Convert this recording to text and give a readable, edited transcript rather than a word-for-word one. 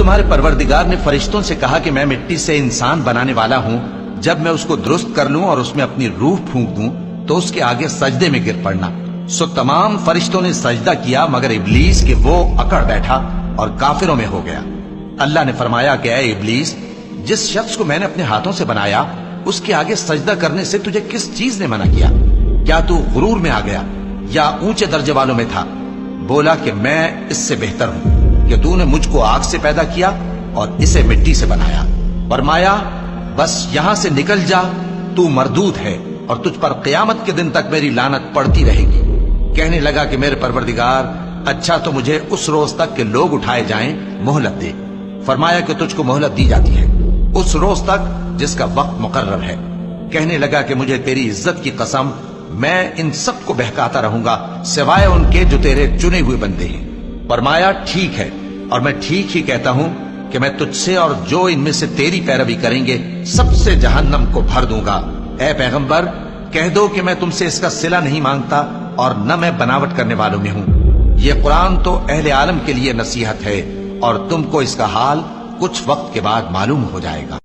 تمہارے پروردگار نے فرشتوں سے کہا کہ میں مٹی سے انسان بنانے والا ہوں، جب میں اس کو درست کر لوں اور اس میں اپنی روح پھونک دوں تو اس کے آگے سجدے میں گر پڑنا۔ سو تمام فرشتوں نے سجدہ کیا مگر ابلیس کہ وہ اکڑ بیٹھا اور کافروں میں ہو گیا۔ اللہ نے فرمایا کہ اے ابلیس، جس شخص کو میں نے اپنے ہاتھوں سے بنایا اس کے آگے سجدہ کرنے سے تجھے کس چیز نے منع کیا؟ کیا تو غرور میں آ گیا یا اونچے درجے والوں میں تھا؟ بولا کہ میں اس سے بہتر ہوں کہ تو نے مجھ کو آگ سے پیدا کیا اور اسے مٹی سے بنایا۔ فرمایا بس یہاں سے نکل جا، تو مردود ہے اور تجھ پر قیامت کے دن تک میری لعنت پڑتی رہے گی۔ کہنے لگا کہ میرے پروردگار، اچھا تو مجھے اس روز تک کہ لوگ اٹھائے جائیں مہلت دے۔ فرمایا کہ تجھ کو مہلت دی جاتی ہے اس روز تک جس کا وقت مقرر ہے۔ کہنے لگا کہ مجھے تیری عزت کی قسم، میں ان سب کو بہکاتا رہوں گا سوائے ان کے جو تیرے چنے ہوئے بندے ہیں۔ فرمایا ٹھیک ہے، اور میں ٹھیک ہی کہتا ہوں کہ میں تجھ سے اور جو ان میں سے تیری پیروی کریں گے سب سے جہنم کو بھر دوں گا۔ اے پیغمبر، کہہ دو کہ میں تم سے اس کا صلہ نہیں مانگتا اور نہ میں بناوٹ کرنے والوں میں ہوں۔ یہ قرآن تو اہل عالم کے لیے نصیحت ہے اور تم کو اس کا حال کچھ وقت کے بعد معلوم ہو جائے گا۔